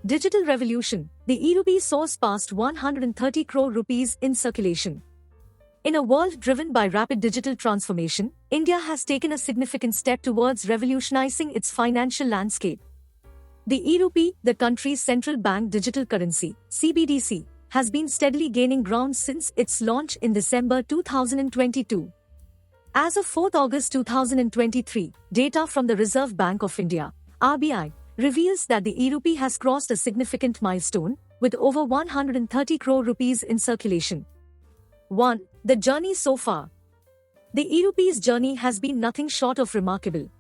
Digital revolution. The E-Rupee Soars passed 130 crore rupees in circulation. In a world driven by rapid digital transformation, India has taken a significant step towards revolutionizing its financial landscape. The e-rupee, the country's central bank digital currency, CBDC, has been steadily gaining ground since its launch in December 2022. As of 4 August 2023, data from the Reserve Bank of India, RBI, reveals that the e-rupee has crossed a significant milestone, with over 130 crore rupees in circulation. 1. The journey so far. The e-rupee's journey has been nothing short of remarkable.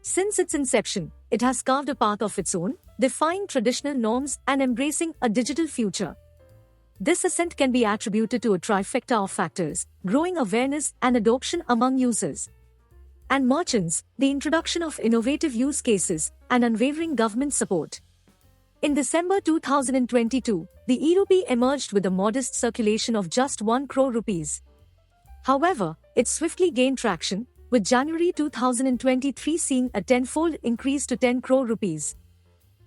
Since its inception, it has carved a path of its own, defying traditional norms and embracing a digital future. This ascent can be attributed to a trifecta of factors: growing awareness and adoption among users and merchants, the introduction of innovative use cases, and unwavering government support. In December 2022, the e-rupee emerged with a modest circulation of just 1 crore rupees. However, it swiftly gained traction, with January 2023 seeing a tenfold increase to 10 crore rupees.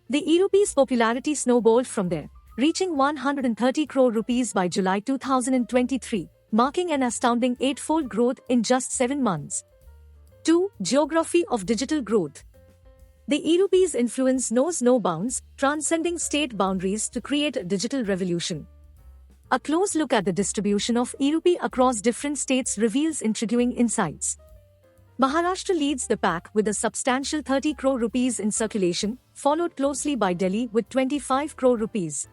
The e-rupee's popularity snowballed from there, reaching 130 crore rupees by July 2023, marking an astounding eightfold growth in just 7 months. 2. Geography of digital growth. The e-rupee's influence knows no bounds, transcending state boundaries to create a digital revolution. A close look at the distribution of e-rupee across different states reveals intriguing insights. Maharashtra leads the pack with a substantial 30 crore rupees in circulation, followed closely by Delhi with 25 crore rupees.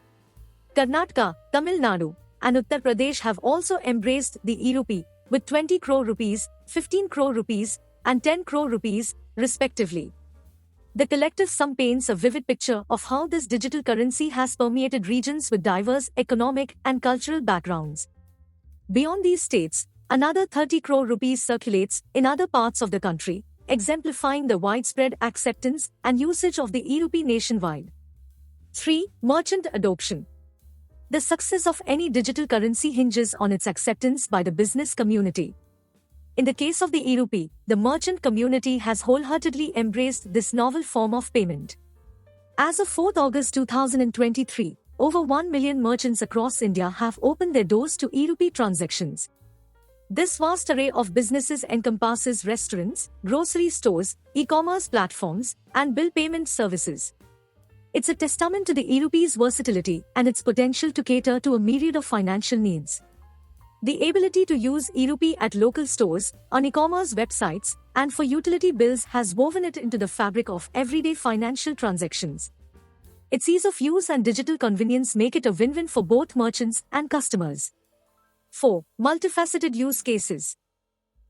Karnataka, Tamil Nadu, and Uttar Pradesh have also embraced the e-rupee, with 20 crore rupees, 15 crore rupees, and 10 crore rupees, respectively. The collective sum paints a vivid picture of how this digital currency has permeated regions with diverse economic and cultural backgrounds. Beyond these states, another 30 crore rupees circulates in other parts of the country, exemplifying the widespread acceptance and usage of the e-rupee nationwide. 3. Merchant adoption. The success of any digital currency hinges on its acceptance by the business community. In the case of the e-rupee, the merchant community has wholeheartedly embraced this novel form of payment. As of 4 August 2023, over 1 million merchants across India have opened their doors to e-rupee transactions. This vast array of businesses encompasses restaurants, grocery stores, e-commerce platforms, and bill payment services. It's a testament to the e-rupee's versatility and its potential to cater to a myriad of financial needs. The ability to use e-rupee at local stores, on e-commerce websites, and for utility bills has woven it into the fabric of everyday financial transactions. Its ease of use and digital convenience make it a win-win for both merchants and customers. 4. Multifaceted use cases.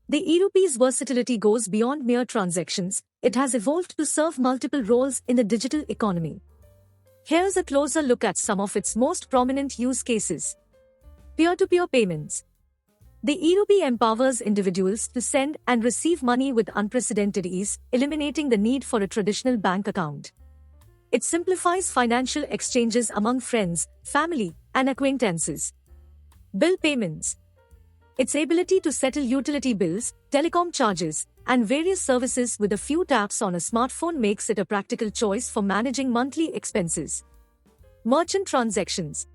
The e-rupee's versatility goes beyond mere transactions. It has evolved to serve multiple roles in the digital economy. Here's a closer look at some of its most prominent use cases. Peer-to-peer payments. The e-rupee empowers individuals to send and receive money with unprecedented ease, eliminating the need for a traditional bank account. It simplifies financial exchanges among friends, family, and acquaintances. Bill payments. Its ability to settle utility bills, telecom charges, and various services with a few taps on a smartphone makes it a practical choice for managing monthly expenses. Merchant transactions.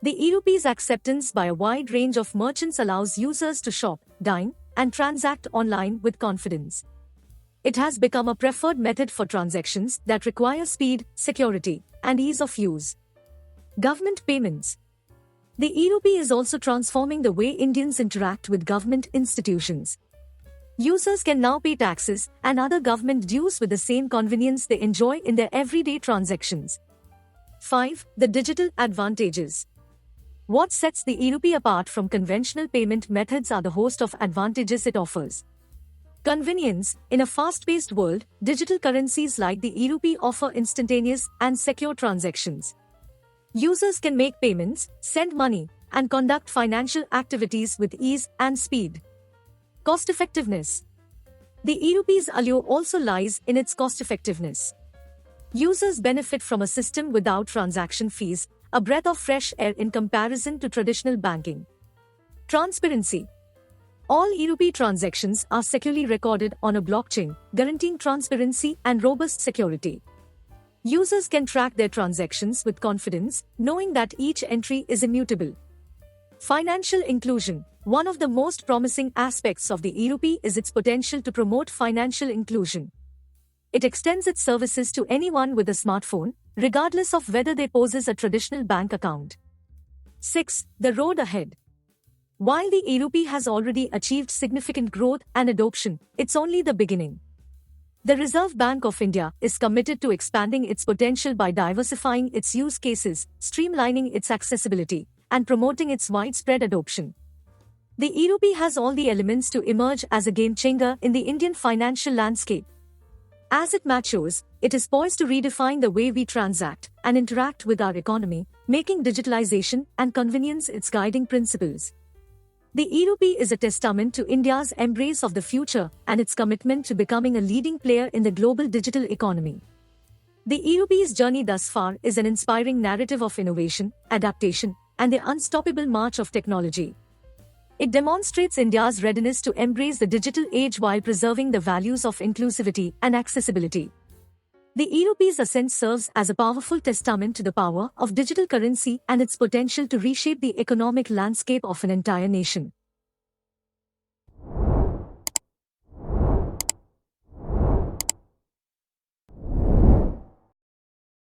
The e-rupee's acceptance by a wide range of merchants allows users to shop, dine, and transact online with confidence. It has become a preferred method for transactions that require speed, security, and ease of use. Government payments. The e-rupee is also transforming the way Indians interact with government institutions. Users can now pay taxes and other government dues with the same convenience they enjoy in their everyday transactions. 5. The digital advantages. What sets the e-rupee apart from conventional payment methods are the host of advantages it offers. Convenience. In a fast-paced world, digital currencies like the e-rupee offer instantaneous and secure transactions. Users can make payments, send money, and conduct financial activities with ease and speed. Cost-effectiveness. The e-rupee's allure also lies in its cost-effectiveness. Users benefit from a system without transaction fees, a breath of fresh air in comparison to traditional banking. Transparency. All e-rupee transactions are securely recorded on a blockchain, guaranteeing transparency and robust security. Users can track their transactions with confidence, knowing that each entry is immutable. Financial inclusion. One of the most promising aspects of the e-rupi is its potential to promote financial inclusion. It extends its services to anyone with a smartphone, regardless of whether they possess a traditional bank account. 6. The road ahead. While the e-rupi has already achieved significant growth and adoption, it's only the beginning. The Reserve Bank of India is committed to expanding its potential by diversifying its use cases, streamlining its accessibility, and promoting its widespread adoption. The e-rupi has all the elements to emerge as a game-changer in the Indian financial landscape. As it matures, it is poised to redefine the way we transact and interact with our economy, making digitalization and convenience its guiding principles. The e-rupi is a testament to India's embrace of the future and its commitment to becoming a leading player in the global digital economy. The e-rupi's journey thus far is an inspiring narrative of innovation, adaptation, and the unstoppable march of technology. It demonstrates India's readiness to embrace the digital age while preserving the values of inclusivity and accessibility. The e-rupee's ascent serves as a powerful testament to the power of digital currency and its potential to reshape the economic landscape of an entire nation.